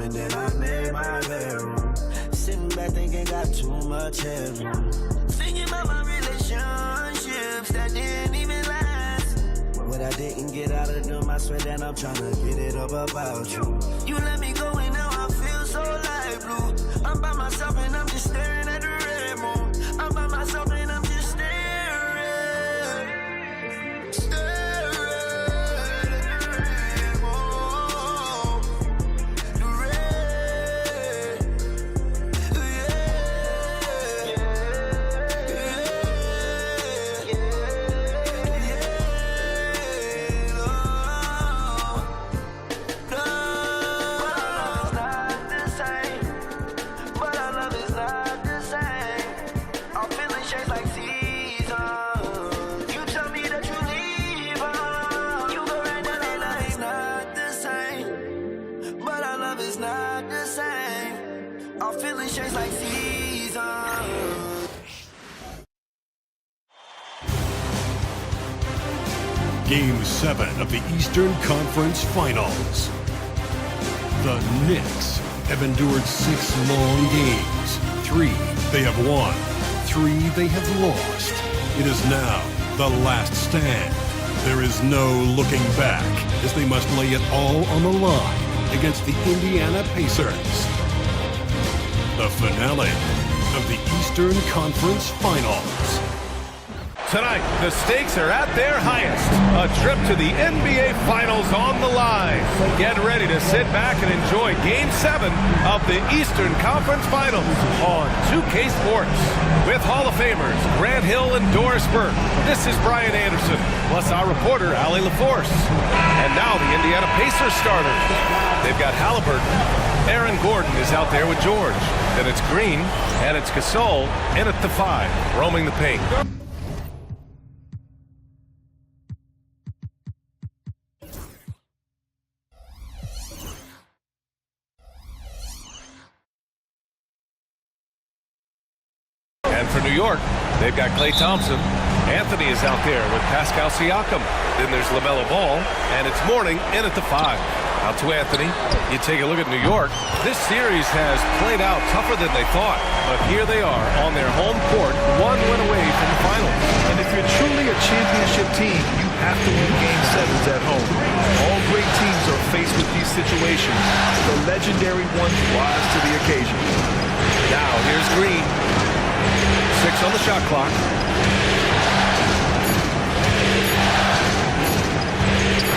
and then I made my bedroom. Sitting back thinking got too much headroom. Thinking about my relationships that didn't even last. What I didn't get out of them, I swear that I'm trying to get it up about you. You let me go and now I feel so light blue. I'm by myself and I'm just staring at the red moon. I'm by myself and I'm just staring at the red moon. The red, shades like seasons. Game 7 of the Eastern Conference Finals. The Knicks have endured 6 long games. 3 they have won, 3 they have lost. It is now the last stand. There is no looking back as they must lay it all on the line against the Indiana Pacers. The finale of the Eastern Conference Finals. Tonight, the stakes are at their highest. A trip to the NBA Finals on the line. Get ready to sit back and enjoy Game 7 of the Eastern Conference Finals on 2K Sports. With Hall of Famers Grant Hill and Doris Burke, this is Brian Anderson, plus our reporter, Allie LaForce. And now the Indiana Pacers starters. They've got Halliburton. Aaron Gordon is out there with George. Then it's Green, and it's Gasol in at the 5, roaming the paint. And for New York, they've got Klay Thompson. Anthony is out there with Pascal Siakam. Then there's LaMelo Ball, and it's Mourning in at the 5. Out to Anthony. You take a look at New York. This series has played out tougher than they thought, but here they are on their home court, 1 win away from the finals. And if you're truly a championship team, you have to win Game 7s at home. All great teams are faced with these situations. The legendary ones rise to the occasion. Now here's Green. 6 on the shot clock.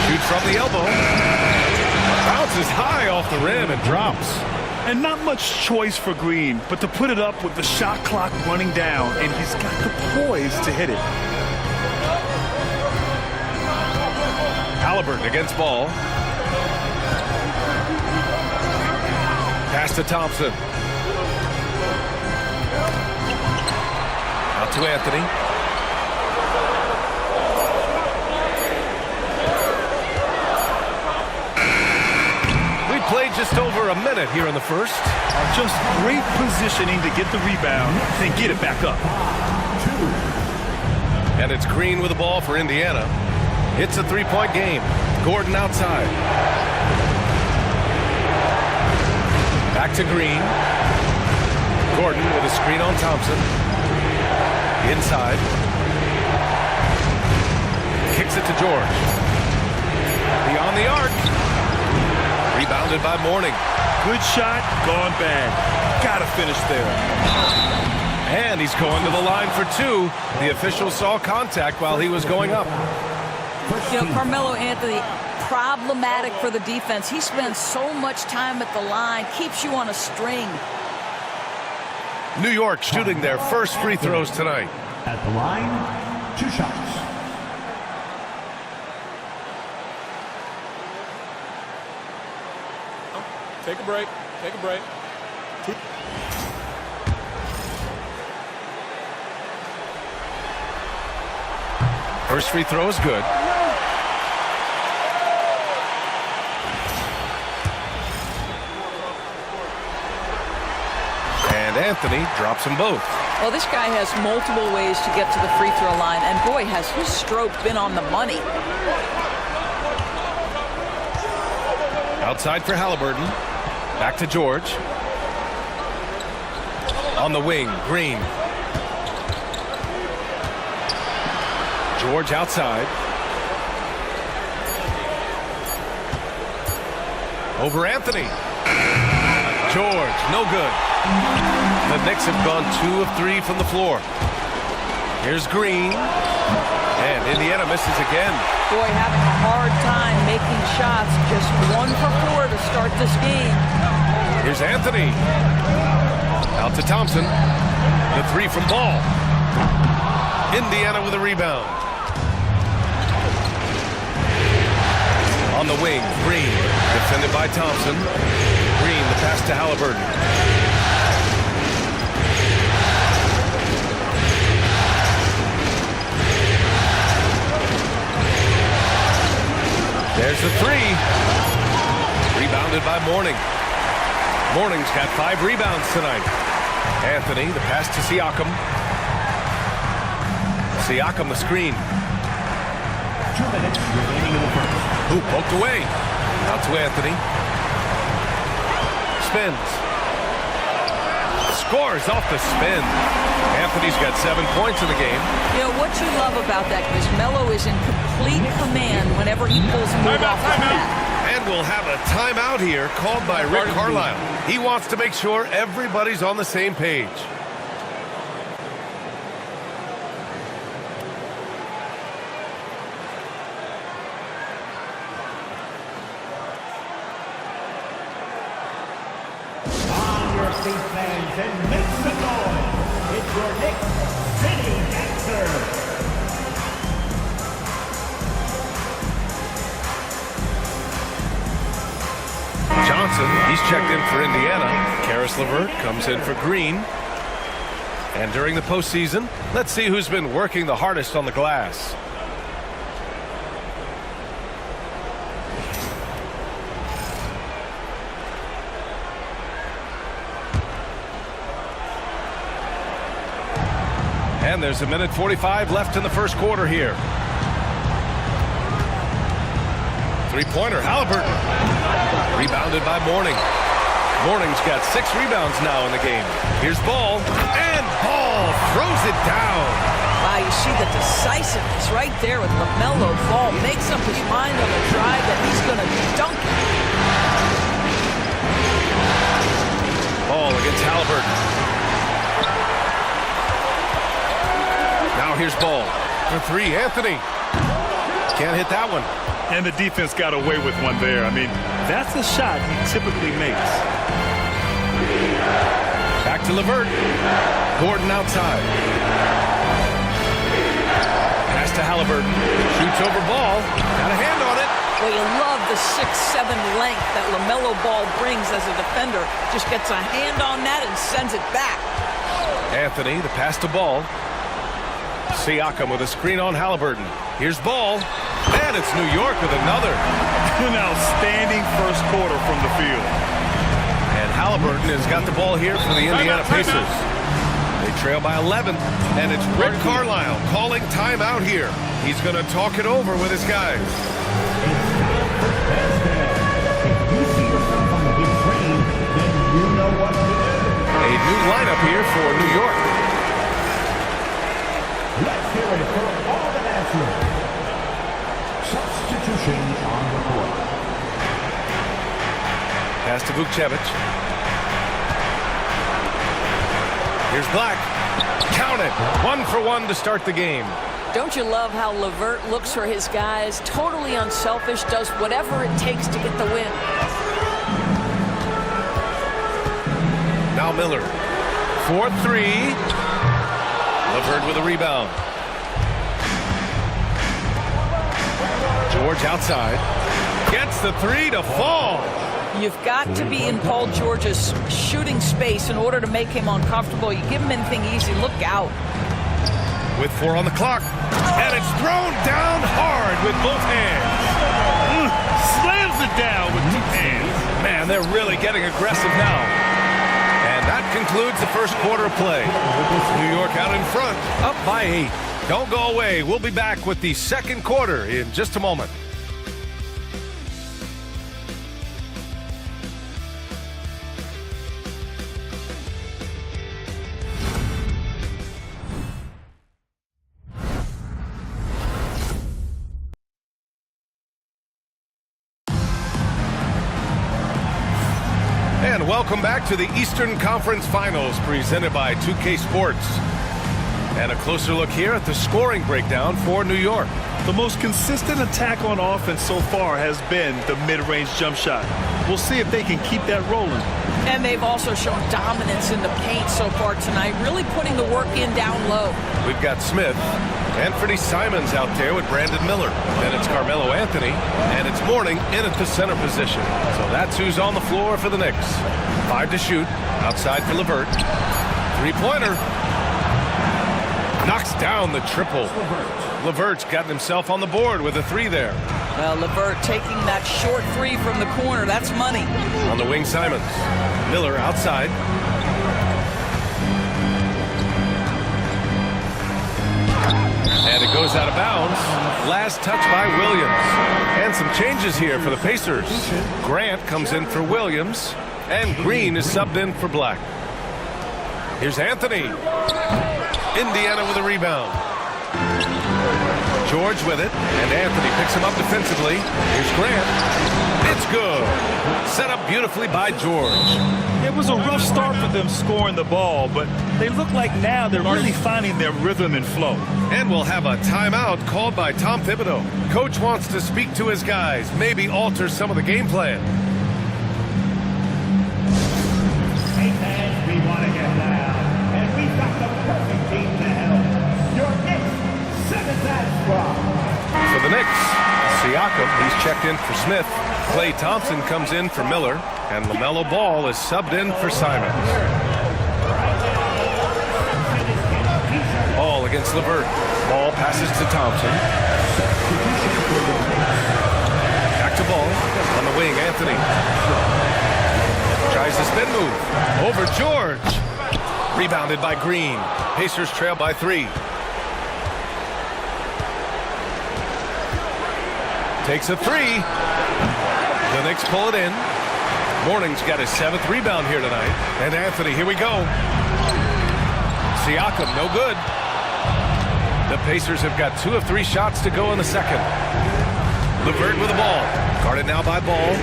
Shoots from the elbow. Bounces high off the rim and drops. And not much choice for Green, but to put it up with the shot clock running down, and he's got the poise to hit it. Halliburton against Ball. Pass to Thompson. Out to Anthony. Played just over a minute here in the first. Just great positioning to get the rebound and get it back up. And it's Green with the ball for Indiana. It's a 3-point game. Gordon outside. Back to Green. Gordon with a screen on Thompson. Inside. Kicks it to George. Beyond the arc. Rebounded by Mourning. Good shot, gone bad. Gotta finish there. And he's going to the line for 2. The official saw contact while he was going up. You know, Carmelo Anthony, problematic for the defense. He spends so much time at the line, keeps you on a string. New York shooting their first free throws tonight. At the line, 2 shots. Take a break. Take a break. First free throw is good. And Anthony drops them both. Well, this guy has multiple ways to get to the free throw line, and boy, has his stroke been on the money. Outside for Halliburton. Back to George. On the wing, Green. George outside. Over Anthony. George, no good. The Knicks have gone 2 of 3 from the floor. Here's Green. And Indiana misses again. Boy, having a hard time making shots. Just 1 for 4 to start this game. Here's Anthony. Out to Thompson. The 3 from Ball. Indiana with a rebound. On the wing, Green. Defended by Thompson. Green, the pass to Halliburton. There's the 3. Rebounded by Mourning. Mourning's got 5 rebounds tonight. Anthony, the pass to Siakam. Siakam, the screen. 2 minutes remaining in the first. Ooh, poked away. Out to Anthony. Spins. Scores off the spin. Anthony's got 7 points in the game. You know, what you love about that is Melo is in complete command whenever he pulls a move off like that. And we'll have a timeout here called by Rick Carlisle. He wants to make sure everybody's on the same page. On your feet, fans, and make some noise. It's your Knicks City Dancer. Johnson, he's checked in for Indiana. Karis LeVert comes in for Green. And during the postseason, let's see who's been working the hardest on the glass. And there's 1:45 left in the first quarter here. Three-pointer, Halliburton. Rebounded by Mourning. Mourning's got 6 rebounds now in the game. Here's Ball. And Ball throws it down. Wow, you see the decisiveness right there with LaMelo Ball. Makes up his mind on the drive that he's going to dunk it. Ball against Halliburton. Now here's Ball. For 3, Anthony. Can't hit that one. And the defense got away with one there. I mean, that's a shot he typically makes. Back to LeVert. Gordon outside. Pass to Halliburton. Shoots over Ball. Got a hand on it. Well, you love the 6'7" length that LaMelo Ball brings as a defender. Just gets a hand on that and sends it back. Anthony, the pass to Ball. Siakam with a screen on Halliburton. Here's Ball. And it's New York with another. An outstanding first quarter from the field. And Halliburton has got the ball here for the Indiana Pacers. They trail by 11. And it's Rick Carlisle calling timeout here. He's going to talk it over with his guys. If you see yourself on the big screen, then you know what to do. A new lineup here for New York. Let's hear it for all the Nationals. Substitution on the court. Pass to Vukcevic. Here's Black. Count it. 1 for 1 to start the game. Don't you love how LeVert looks for his guys? Totally unselfish, does whatever it takes to get the win. Now Miller. 4-3. LeVert with a rebound. George outside. Gets the 3 to fall. You've got to be in Paul George's shooting space in order to make him uncomfortable. You give him anything easy, look out. With 4 on the clock. And it's thrown down hard with both hands. Slams it down with 2 hands. Man, they're really getting aggressive now. And that concludes the first quarter of play. New York out in front, up by 8. Don't go away. We'll be back with the second quarter in just a moment. welcome back to the Eastern Conference Finals presented by 2K Sports. And a closer look here at the scoring breakdown for New York. The most consistent attack on offense so far has been the mid-range jump shot. We'll see if they can keep that rolling. And they've also shown dominance in the paint so far tonight, really putting the work in down low. We've got Smith, Anthony Simons out there with Brandon Miller. Then it's Carmelo Anthony, and it's Mourning in at the center position. So that's who's on the floor for the Knicks. 5 to shoot, outside for LeVert. Three-pointer. Knocks down the triple. LeVert's gotten himself on the board with a 3 there. Well, LeVert taking that short 3 from the corner. That's money. On the wing, Simons. Miller outside. And it goes out of bounds. Last touch by Williams. And some changes here for the Pacers. Grant comes in for Williams. And Green is subbed in for Black. Here's Anthony. Indiana with a rebound. George with it, and Anthony picks him up defensively. Here's Grant. It's good. Set up beautifully by George. It was a rough start for them scoring the ball, but they look like now they're really finding their rhythm and flow. And we'll have a timeout called by Tom Thibodeau. Coach wants to speak to his guys, maybe alter some of the game plan. Hey fans, we want to get loud, and we've got the perfect team to help. Your Knicks, 7th squad. For the Knicks, Siakam, he's checked in for Smith. Klay Thompson comes in for Miller, and LaMelo Ball is subbed in for Simons. Ball against LeVert. Ball passes to Thompson. Back to Ball. On the wing, Anthony. Tries the spin move. Over George. Rebounded by Green. Pacers trail by 3. Takes a 3. The Knicks pull it in. Mourning's got his 7th rebound here tonight. And Anthony, here we go. Siakam, no good. The Pacers have got 2 of 3 shots to go in the second. LeVert with the ball. Guarded now by Ball.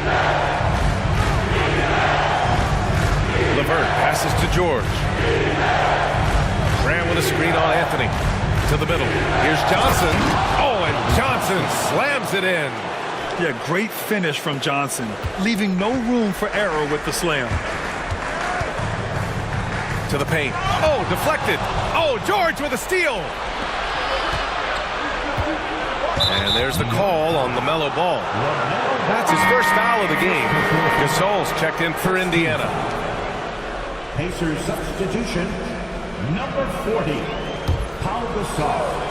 LeVert passes to George. Grant with a screen on Anthony. To the middle. Here's Johnson. Oh, and Johnson slams it in. Yeah, great finish from Johnson, leaving no room for error with the slam. To the paint. Oh, deflected. Oh, George with a steal. And there's the call on LaMelo Ball. That's his first foul of the game. Gasol's checked in for Indiana. Pacers substitution, number 40, Paul Gasol.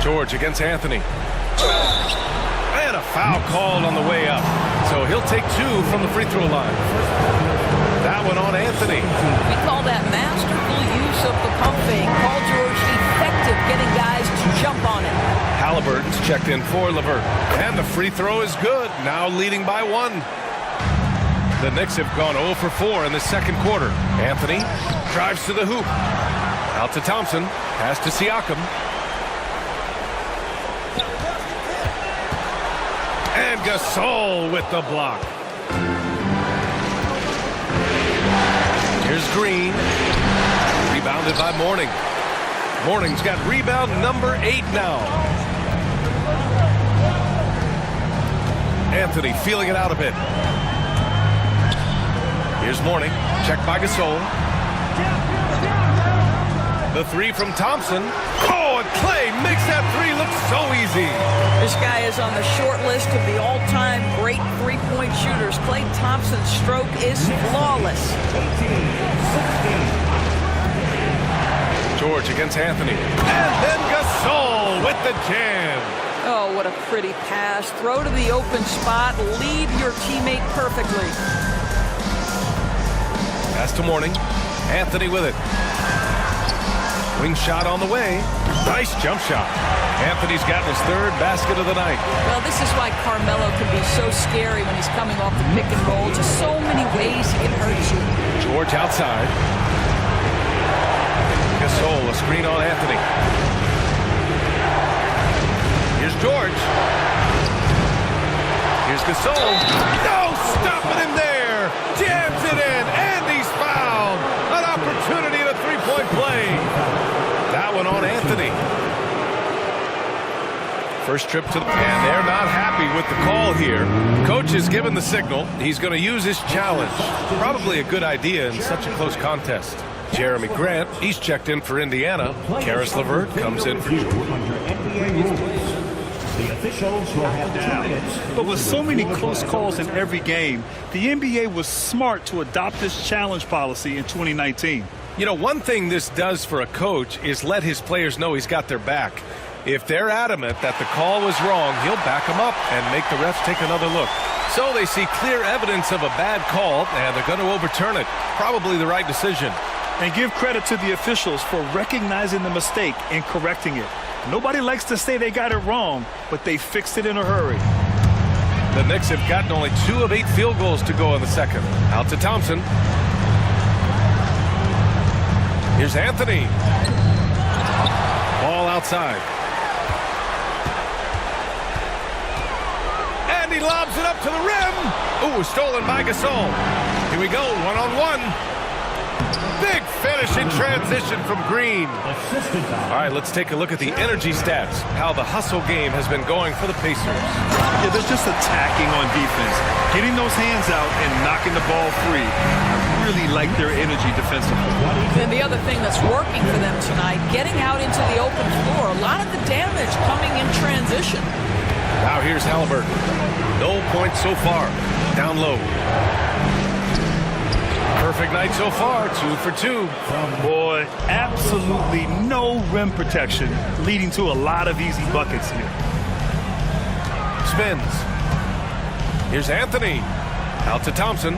George against Anthony. And a foul called on the way up. So he'll take 2 from the free throw line. That one on Anthony. We call that masterful use of the pump fake. Paul George effective getting guys to jump on it. Halliburton's checked in for LeVert. And the free throw is good. Now leading by 1. The Knicks have gone 0 for 4 in the second quarter. Anthony drives to the hoop. Out to Thompson. Pass to Siakam. And Gasol with the block. Here's Green. Rebounded by Mourning. Mourning's got rebound number 8 now. Anthony feeling it out a bit. Here's Mourning. Checked by Gasol. The 3 from Thompson. Oh, and Klay makes that 3 look so easy. This guy is on the short list of the all-time great three-point shooters. Klay Thompson's stroke is flawless. George against Anthony. And then Gasol with the jam. Oh, what a pretty pass. Throw to the open spot. Lead your teammate perfectly. Pass to Mourning. Anthony with it. Wing shot on the way. Nice jump shot. Anthony's gotten his 3rd basket of the night. Well, this is why Carmelo can be so scary when he's coming off the pick and roll. Just so many ways he can hurt you. George outside. Gasol, a screen on Anthony. Here's George. Here's Gasol. No, stopping him there. Jams it in, and he's fouled. An opportunity at a three-point play. That one on Anthony. First trip to the... And they're not happy with the call here. Coach has given the signal. He's going to use his challenge. Probably a good idea in such a close contest. Jeremy Grant, he's checked in for Indiana. Karis LeVert comes in for Georgia. The officials will have 2 minutes. But with so many close calls in every game, the NBA was smart to adopt this challenge policy in 2019. You know, one thing this does for a coach is let his players know he's got their back. If they're adamant that the call was wrong, he'll back them up and make the refs take another look. So they see clear evidence of a bad call, and they're going to overturn it. Probably the right decision. And give credit to the officials for recognizing the mistake and correcting it. Nobody likes to say they got it wrong, but they fixed it in a hurry. The Knicks have gotten only 2 of 8 field goals to go in the second. Out to Thompson. Here's Anthony. Ball outside. And he lobs it up to the rim. Ooh, stolen by Gasol. Here we go, one-on-one. Big finish in transition from Green. All right, let's take a look at the energy stats. How the hustle game has been going for the Pacers. Yeah, they're just attacking on defense. Getting those hands out and knocking the ball free. I really like their energy defensively. And the other thing that's working for them tonight, getting out into the open floor. A lot of the damage coming in transition. Now here's Halliburton. No points so far. Down low. Perfect night so far, 2 for 2. Boy, absolutely no rim protection, leading to a lot of easy buckets here. Spins. Here's Anthony. Out to Thompson.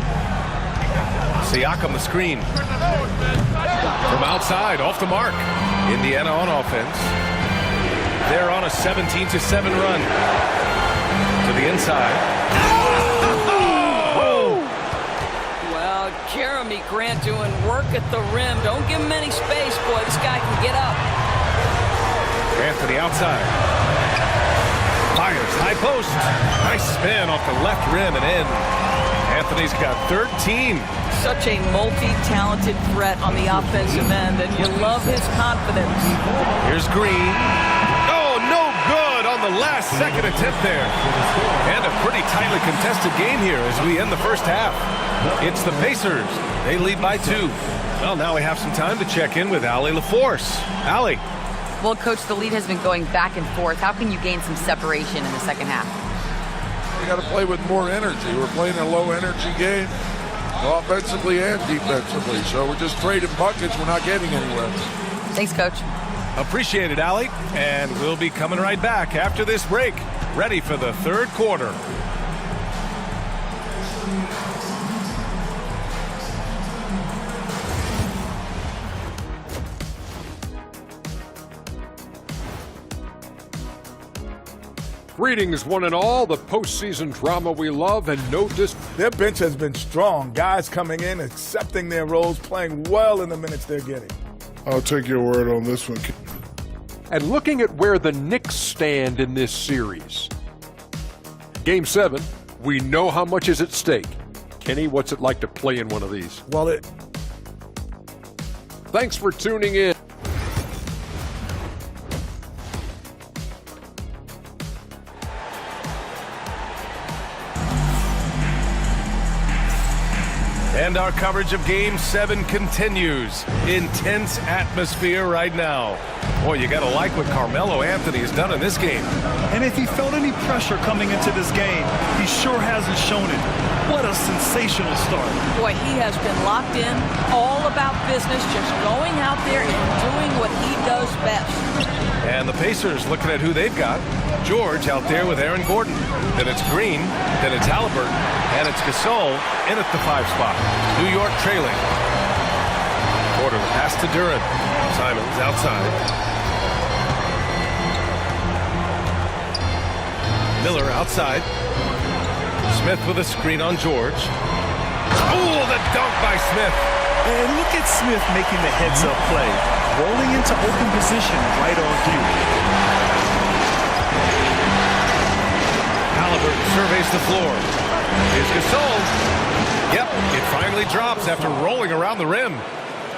Siakam the screen. From outside, off the mark. Indiana on offense. They're on a 17-7 run. To the inside. Jeremy Grant doing work at the rim. Don't give him any space, boy. This guy can get up. Anthony outside. Fires, high post. Nice spin off the left rim and in. Anthony's got 13. Such a multi-talented threat on the offensive end, and you love his confidence. Here's Green. Oh, no good on the last second attempt there. And a pretty tightly contested game here as we end the first half. It's the Pacers. They lead by 2. Well, now we have some time to check in with Allie LaForce. Allie. Well, Coach, the lead has been going back and forth. How can you gain some separation in the second half? We got to play with more energy. We're playing a low-energy game, offensively and defensively. So we're just trading buckets. We're not getting anywhere. Thanks, Coach. Appreciate it, Allie. And we'll be coming right back after this break. Ready for the third quarter. Greetings, one and all. The postseason drama we love, and no Their bench has been strong. Guys coming in, accepting their roles, playing well in the minutes they're getting. I'll take your word on this one. And looking at where the Knicks stand in this series. Game 7, we know how much is at stake. Kenny, what's it like to play in one of these? Well, Thanks for tuning in. And our coverage of Game 7 continues. Intense atmosphere right now. Boy, you got to like what Carmelo Anthony has done in this game. And if he felt any pressure coming into this game, he sure hasn't shown it. What a sensational start. Boy, he has been locked in, all about business, just going out there and doing what he does best. And the Pacers looking at who they've got. George out there with Aaron Gordon. Then it's Green, then it's Halliburton, and it's Gasol in at the 5 spot. New York trailing. Porter pass to Duran. Simons outside. Miller outside. Smith with a screen on George. Oh, the dunk by Smith. And look at Smith making the heads-up play. Rolling into open position right on cue. Halliburton surveys space the floor. Here's Gasol. Yep, it finally drops after rolling around the rim.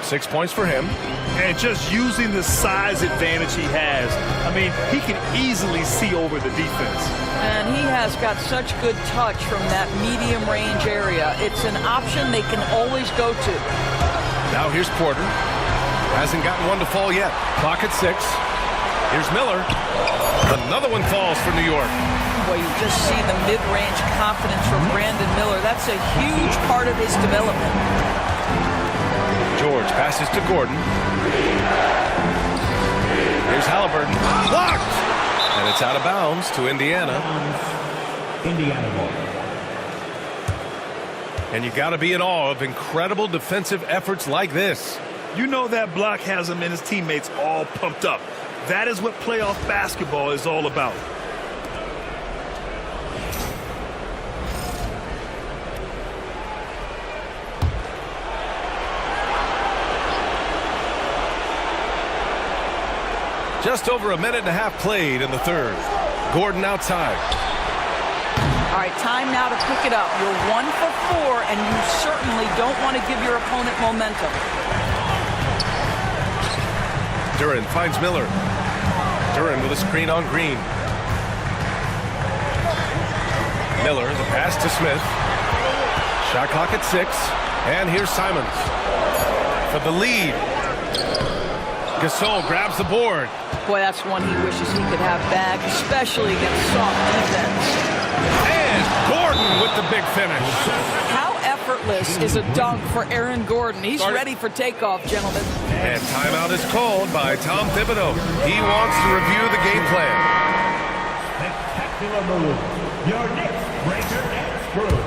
6 points for him. And just using the size advantage he has. I mean, he can easily see over the defense. And he has got such good touch from that medium range area. It's an option they can always go to. Now here's Porter. Hasn't gotten one to fall yet. Clock at 6. Here's Miller. Another one falls for New York. Well, you just see the mid-range confidence from Brandon Miller. That's a huge part of his development. George passes to Gordon. Here's Halliburton. Blocked! And it's out of bounds to Indiana. Indiana ball. And you got to be in awe of incredible defensive efforts like this. You know that block has him and his teammates all pumped up. That is what playoff basketball is all about. Just over a minute and a half played in the third. Gordon outside. All right, time now to pick it up. You're 1 for 4, and you certainly don't want to give your opponent momentum. Duren finds Miller. Duren with a screen on Green. Miller, the pass to Smith. Shot clock at 6. And here's Simons for the lead. Gasol grabs the board. Boy, that's one he wishes he could have back, especially against soft defense. And Gordon with the big finish. How effortless is a dunk for Aaron Gordon? He's ready for takeoff, gentlemen. And timeout is called by Tom Thibodeau. He wants to review the game plan. Spectacular move. Your Knicks breaker and screw.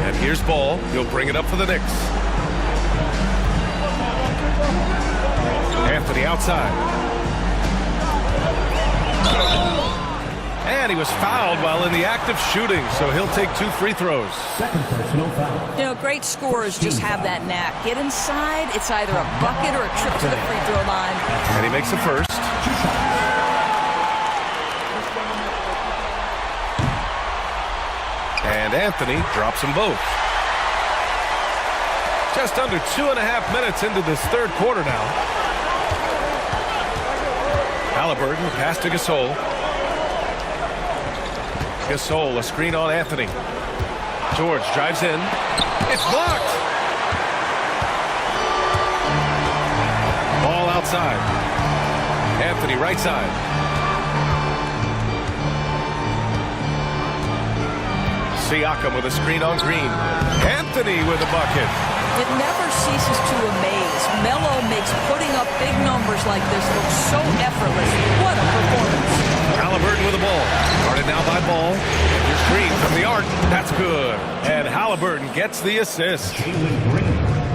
And here's Ball. He'll bring it up for the Knicks. Anthony outside. And he was fouled while in the act of shooting, so he'll take 2 free throws. Second personal foul. You know, great scorers just have that knack. Get inside, it's either a bucket or a trip to the free throw line. And he makes the first. And Anthony drops them both. Just under 2.5 minutes into this third quarter now. Halliburton, pass to Gasol. Gasol, a screen on Anthony. George drives in. It's blocked. Ball outside. Anthony right side. Siakam with a screen on Green. Anthony with a bucket. It never ceases to amaze. Melo makes putting up big numbers like this look so effortless. What a performance. Halliburton with the ball. Guarded now by Ball. Here's Green from the arc. That's good. And Halliburton gets the assist.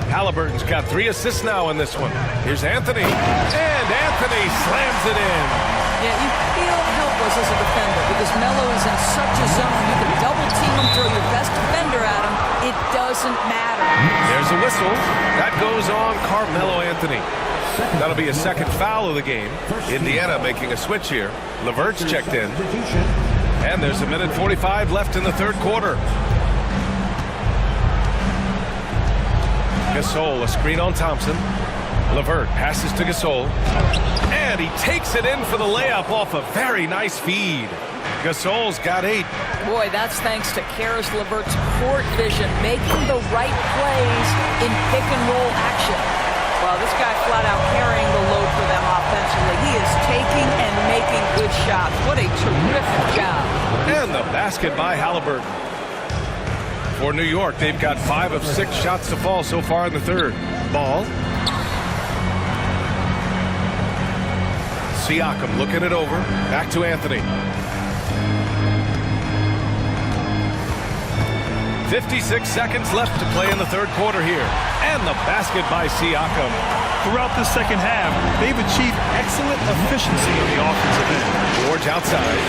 Halliburton's got 3 assists now in this one. Here's Anthony. And Anthony slams it in. Yeah, you feel helpless as a defender because Melo is in such a zone. You can double team him, throw your best defender at him. It doesn't matter. There's a whistle. That goes on Carmelo Anthony. That'll be a second foul of the game. Indiana making a switch here. LeVert's checked in. And there's a minute 45 left in the third quarter. Gasol, a screen on Thompson. LeVert passes to Gasol. And he takes it in for the layup off a very nice feed. Gasol's got 8. Boy, that's thanks to Karis LeVert's court vision, making the right plays in pick-and-roll action. Well, this guy flat out carrying the load for them offensively. He is taking and making good shots. What a terrific job. And the basket by Halliburton. For New York, they've got 5 of 6 shots to fall so far in the third. Ball. Siakam looking it over. Back to Anthony. 56 seconds left to play in the third quarter here. And the basket by Siakam. Throughout the second half, they've achieved excellent efficiency on the offensive end. George outside.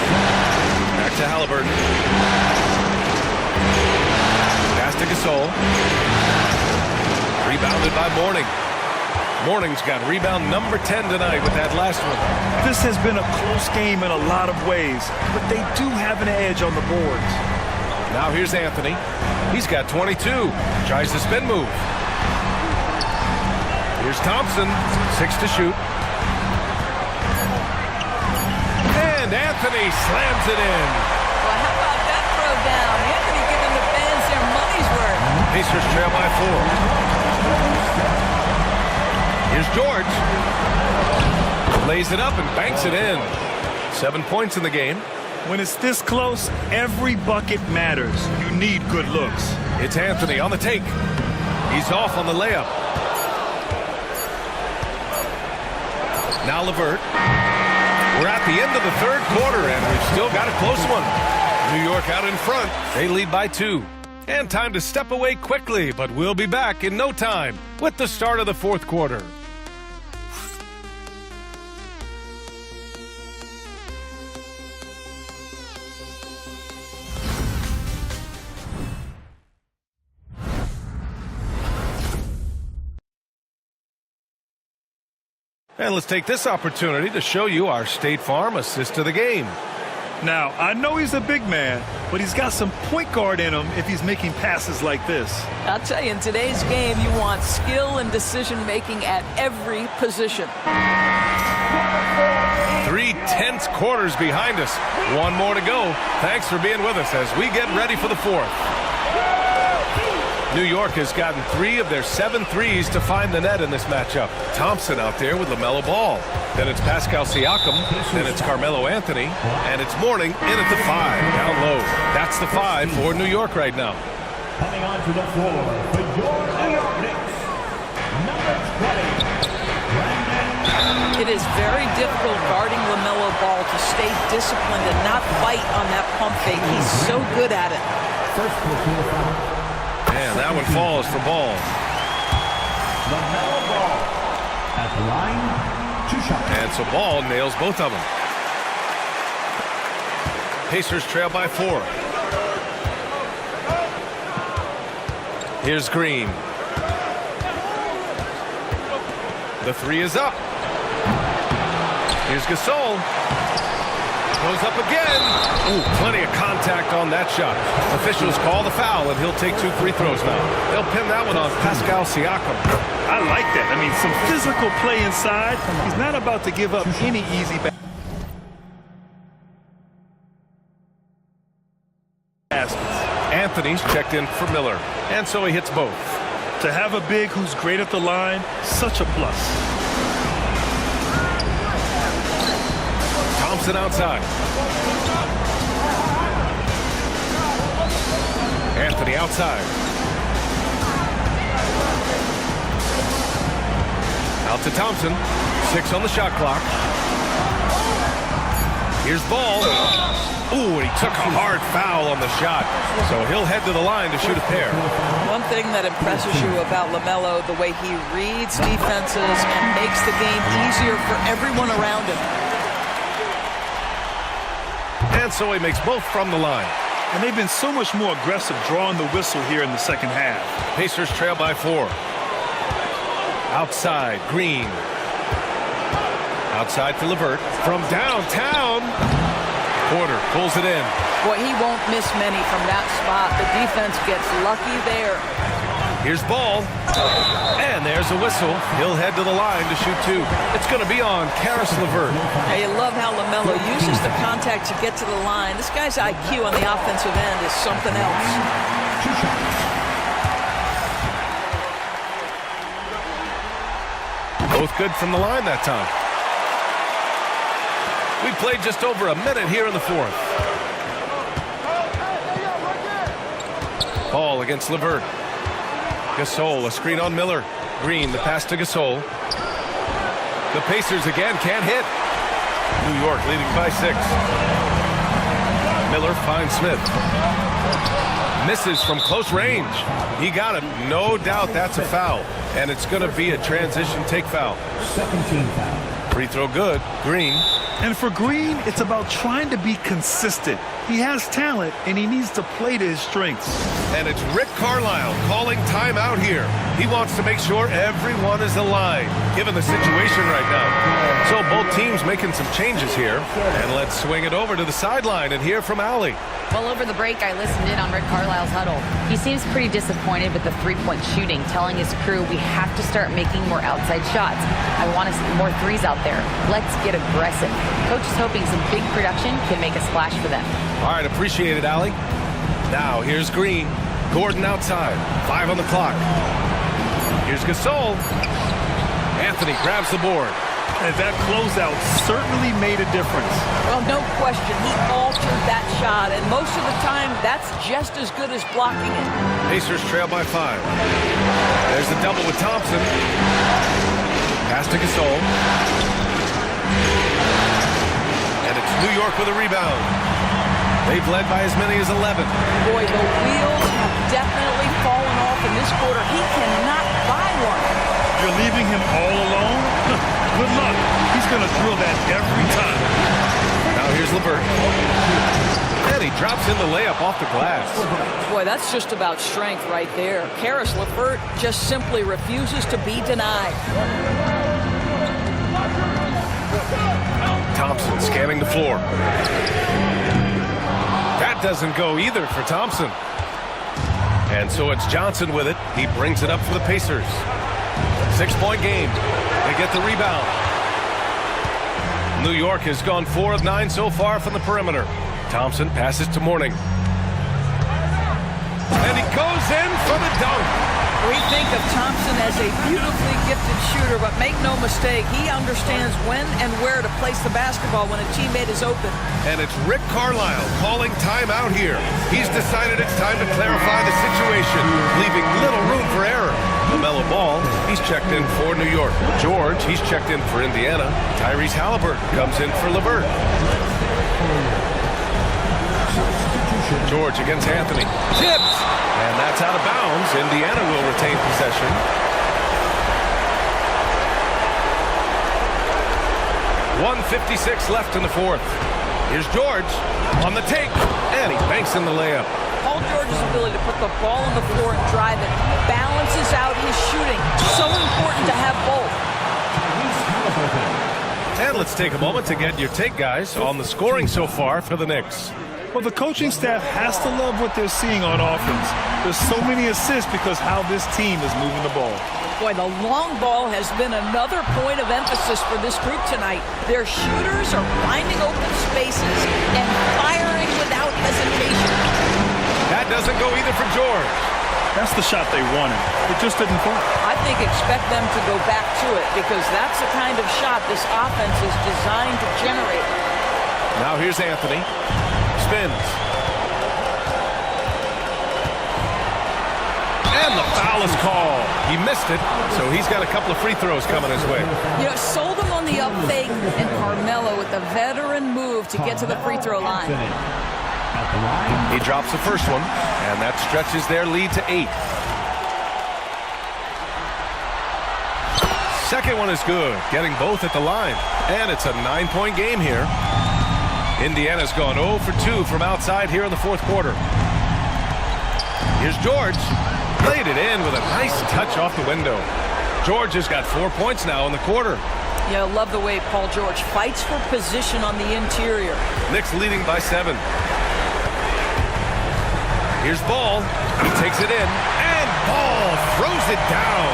Back to Halliburton. Pass to Gasol. Rebounded by Mourning. Morning's got rebound number 10 tonight with that last one. This has been a close game in a lot of ways, but they do have an edge on the boards. Now here's Anthony. He's got 22. Tries the spin move. Here's Thompson. 6 to shoot. And Anthony slams it in. Well, how about that throw down? Anthony giving the fans their money's worth. Pacers trail by 4. Here's George. Lays it up and banks it in. 7 points in the game. When it's this close, every bucket matters. You need good looks. It's Anthony on the take. He's off on the layup. Now LeVert. We're at the end of the third quarter, and we've still got a close one. New York out in front. They lead by 2. And time to step away quickly, but we'll be back in no time with the start of the fourth quarter. And let's take this opportunity to show you our State Farm assist to the game. Now, I know he's a big man, but he's got some point guard in him if he's making passes like this. I'll tell you, in today's game, you want skill and decision-making at every position. 3 tense quarters behind us. 1 more to go. Thanks for being with us as we get ready for the fourth. New York has gotten 3 of their 7 threes to find the net in this matchup. Thompson out there with LaMelo Ball. Then it's Pascal Siakam. Then it's Carmelo Anthony. And it's Mourning in at the 5, down low. That's the 5 for New York right now. Coming onto the floor for your New York Knicks, number 20. It is very difficult guarding LaMelo Ball to stay disciplined and not bite on that pump fake. He's so good at it. First personal foul. And that one falls for Ball. LaMelo Ball at the line, 2 shots. And so Ball nails both of them. Pacers trail by 4. Here's Green. The 3 is up. Here's Gasol. Goes up again. Ooh, plenty of contact on that shot. Officials call the foul, and he'll take 2 free throws now. They'll pin that one on Pascal Siakam. I like that. I mean, some physical play inside. He's not about to give up any easy baskets. Anthony's checked in for Miller, and so he hits both. To have a big who's great at the line, such a plus. Thompson outside. Anthony outside. Out to Thompson. 6 on the shot clock. Here's Ball. Ooh, and he took a hard foul on the shot. So he'll head to the line to shoot a pair. One thing that impresses you about LaMelo, the way he reads defenses and makes the game easier for everyone around him. And so he makes both from the line. And they've been so much more aggressive drawing the whistle here in the second half. Pacers trail by 4. Outside, Green. Outside to LeVert. From downtown. Porter pulls it in. Boy, he won't miss many from that spot. The defense gets lucky there. Here's Ball. And there's a whistle. He'll head to the line to shoot 2. It's going to be on Caris LeVert. Hey, you love how LaMelo uses the contact to get to the line. This guy's IQ on the offensive end is something else. Both good from the line that time. We played just over a minute here in the fourth. Ball against LeVert. Gasol, a screen on Miller. Green, the pass to Gasol. The Pacers again can't hit. New York leading by 6. Miller finds Smith. Misses from close range. He got it. No doubt that's a foul. And it's going to be a transition take foul. Second team foul. Free throw good. Green. And for Green, it's about trying to be consistent. He has talent, and he needs to play to his strengths. And it's Rick Carlisle calling timeout here. He wants to make sure everyone is aligned, given the situation right now. So both teams making some changes here. And let's swing it over to the sideline and hear from Allie. Well, over the break, I listened in on Rick Carlisle's huddle. He seems pretty disappointed with the three-point shooting, telling his crew we have to start making more outside shots. I want to see more threes out there. Let's get aggressive. Coach is hoping some big production can make a splash for them. All right, appreciate it, Allie. Now, here's Green. Gordon outside. 5 on the clock. Here's Gasol. Anthony grabs the board. And that closeout certainly made a difference. Well, no question. He altered that shot, and most of the time, that's just as good as blocking it. Pacers trail by 5. There's the double with Thompson. Pass to Gasol. And it's New York with a rebound. They've led by as many as 11. Boy, the wheels have definitely fallen off in this quarter. He cannot buy one. You're leaving him all alone? Good luck. He's going to drill that every time. Now here's LeVert. And he drops in the layup off the glass. Boy, that's just about strength right there. Karis LeVert just simply refuses to be denied. Thompson scanning the floor. That doesn't go either for Thompson. And so it's Johnson with it. He brings it up for the Pacers. 6-point game. They get the rebound. New York has gone 4 of 9 so far from the perimeter. Thompson passes to Mourning. And he goes in for the dunk. We think of Thompson as a beautifully gifted shooter, but make no mistake, he understands when and where to place the basketball when a teammate is open. And it's Rick Carlisle calling timeout here. He's decided it's time to clarify the situation, leaving little room for error. LaMelo Ball, he's checked in for New York. George, he's checked in for Indiana. Tyrese Halliburton comes in for LeVert. George against Anthony. Tipped! And that's out of bounds. Indiana will retain possession. .156 left in the fourth. Here's George on the take. And he banks in the layup. Paul George's ability to put the ball on the floor and drive it balances out his shooting. So important to have both. And let's take a moment to get your take, guys, on the scoring so far for the Knicks. Well, the coaching staff has to love what they're seeing on offense. There's so many assists because how this team is moving the ball. Boy, the long ball has been another point of emphasis for this group tonight. Their shooters are finding open spaces and firing without hesitation. That doesn't go either for George. That's the shot they wanted. It just didn't fall. I think expect them to go back to it because that's the kind of shot this offense is designed to generate. Now here's Anthony. Spins. And the foul is called. He missed it, so he's got a couple of free throws coming his way. You know, sold him on the up fake, and Carmelo with the veteran move to get to the free throw line. He drops the first one, and that stretches their lead to 8. Second one is good, getting both at the line. And it's a 9-point game here. Indiana's gone 0 for 2 from outside here in the fourth quarter. Here's George. Laid it in with a nice touch off the window. George has got 4 points now in the quarter. Yeah, I love the way Paul George fights for position on the interior. Knicks leading by 7. Here's Ball. He takes it in. And Ball throws it down.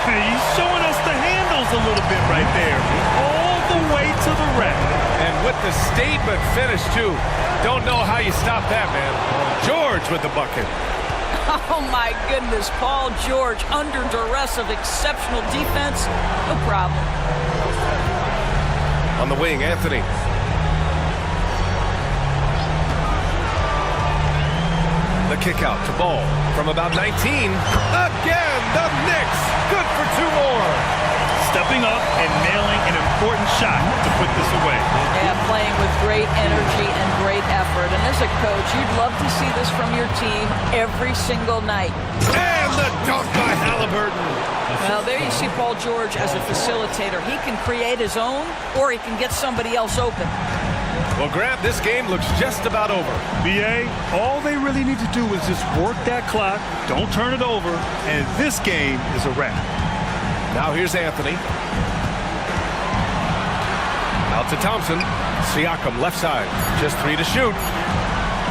Hey, he's showing us the handles a little bit right there. All the way to the rack. And with the statement finish, too. Don't know how you stop that, man. George with the bucket. Oh, my goodness. Paul George under duress of exceptional defense. No problem. On the wing, Anthony. The kick out to Ball from about 19. Again, the Knicks. Good for 2 more. Stepping up and nailing an important shot to put this away. Yeah, playing with great energy and great effort. And this a coach, you'd love to see this from your team every single night. And the dunk by Halliburton. Well, there you see Paul George as a facilitator. He can create his own, or he can get somebody else open. Well, Grant, this game looks just about over. BA, all they really need to do is just work that clock, don't turn it over, and this game is a wrap. Now here's Anthony. Out to Thompson. Siakam, left side. Just 3 to shoot.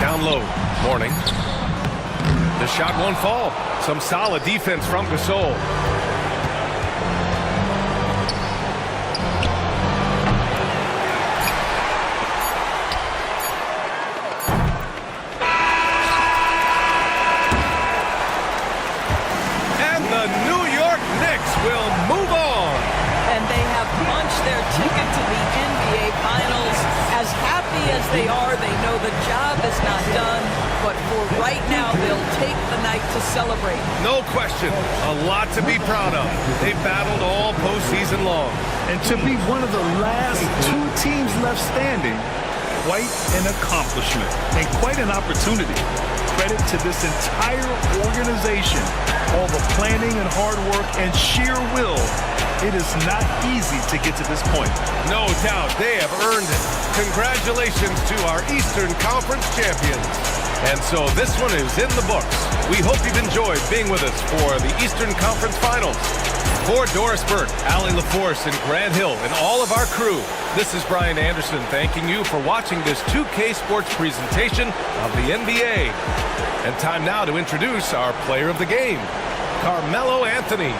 Down low. Morning. The shot won't fall. Some solid defense from Gasol. And the New York Knicks will move on. And they have punched their ticket to the NBA Finals. As happy as they are, they know the job is not done. But for right now, they'll take the night to celebrate. No question. A lot to be proud of. They battled all postseason long. And to be one of the last 2 teams left standing, quite an accomplishment and quite an opportunity. Credit to this entire organization. All the planning and hard work and sheer will. It is not easy to get to this point. No doubt they have earned it. Congratulations to our Eastern Conference champions. And so this one is in the books. We hope you've enjoyed being with us for the Eastern Conference Finals. For Doris Burke, Allie LaForce, and Grant Hill, and all of our crew, this is Brian Anderson thanking you for watching this 2K Sports presentation of the NBA. And time now to introduce our player of the game, Carmelo Anthony.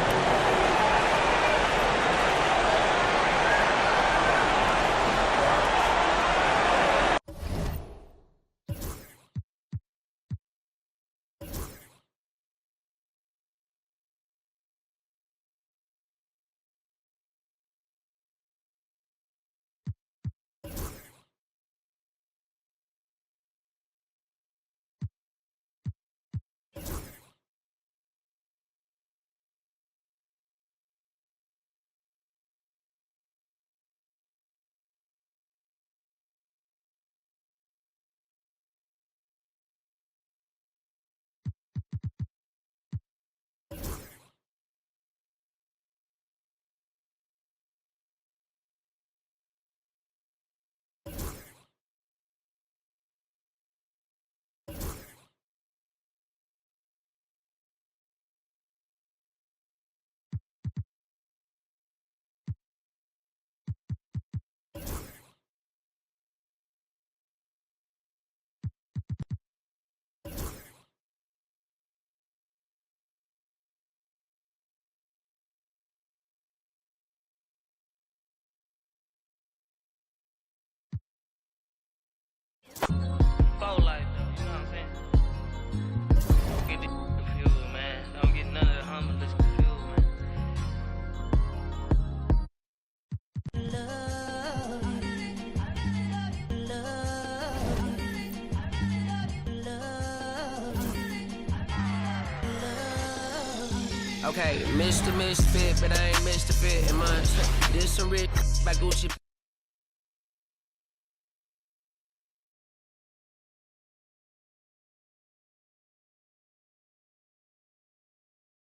Okay, Mr. Misfit, but I ain't Mr. Fit in much. This some rich by Gucci.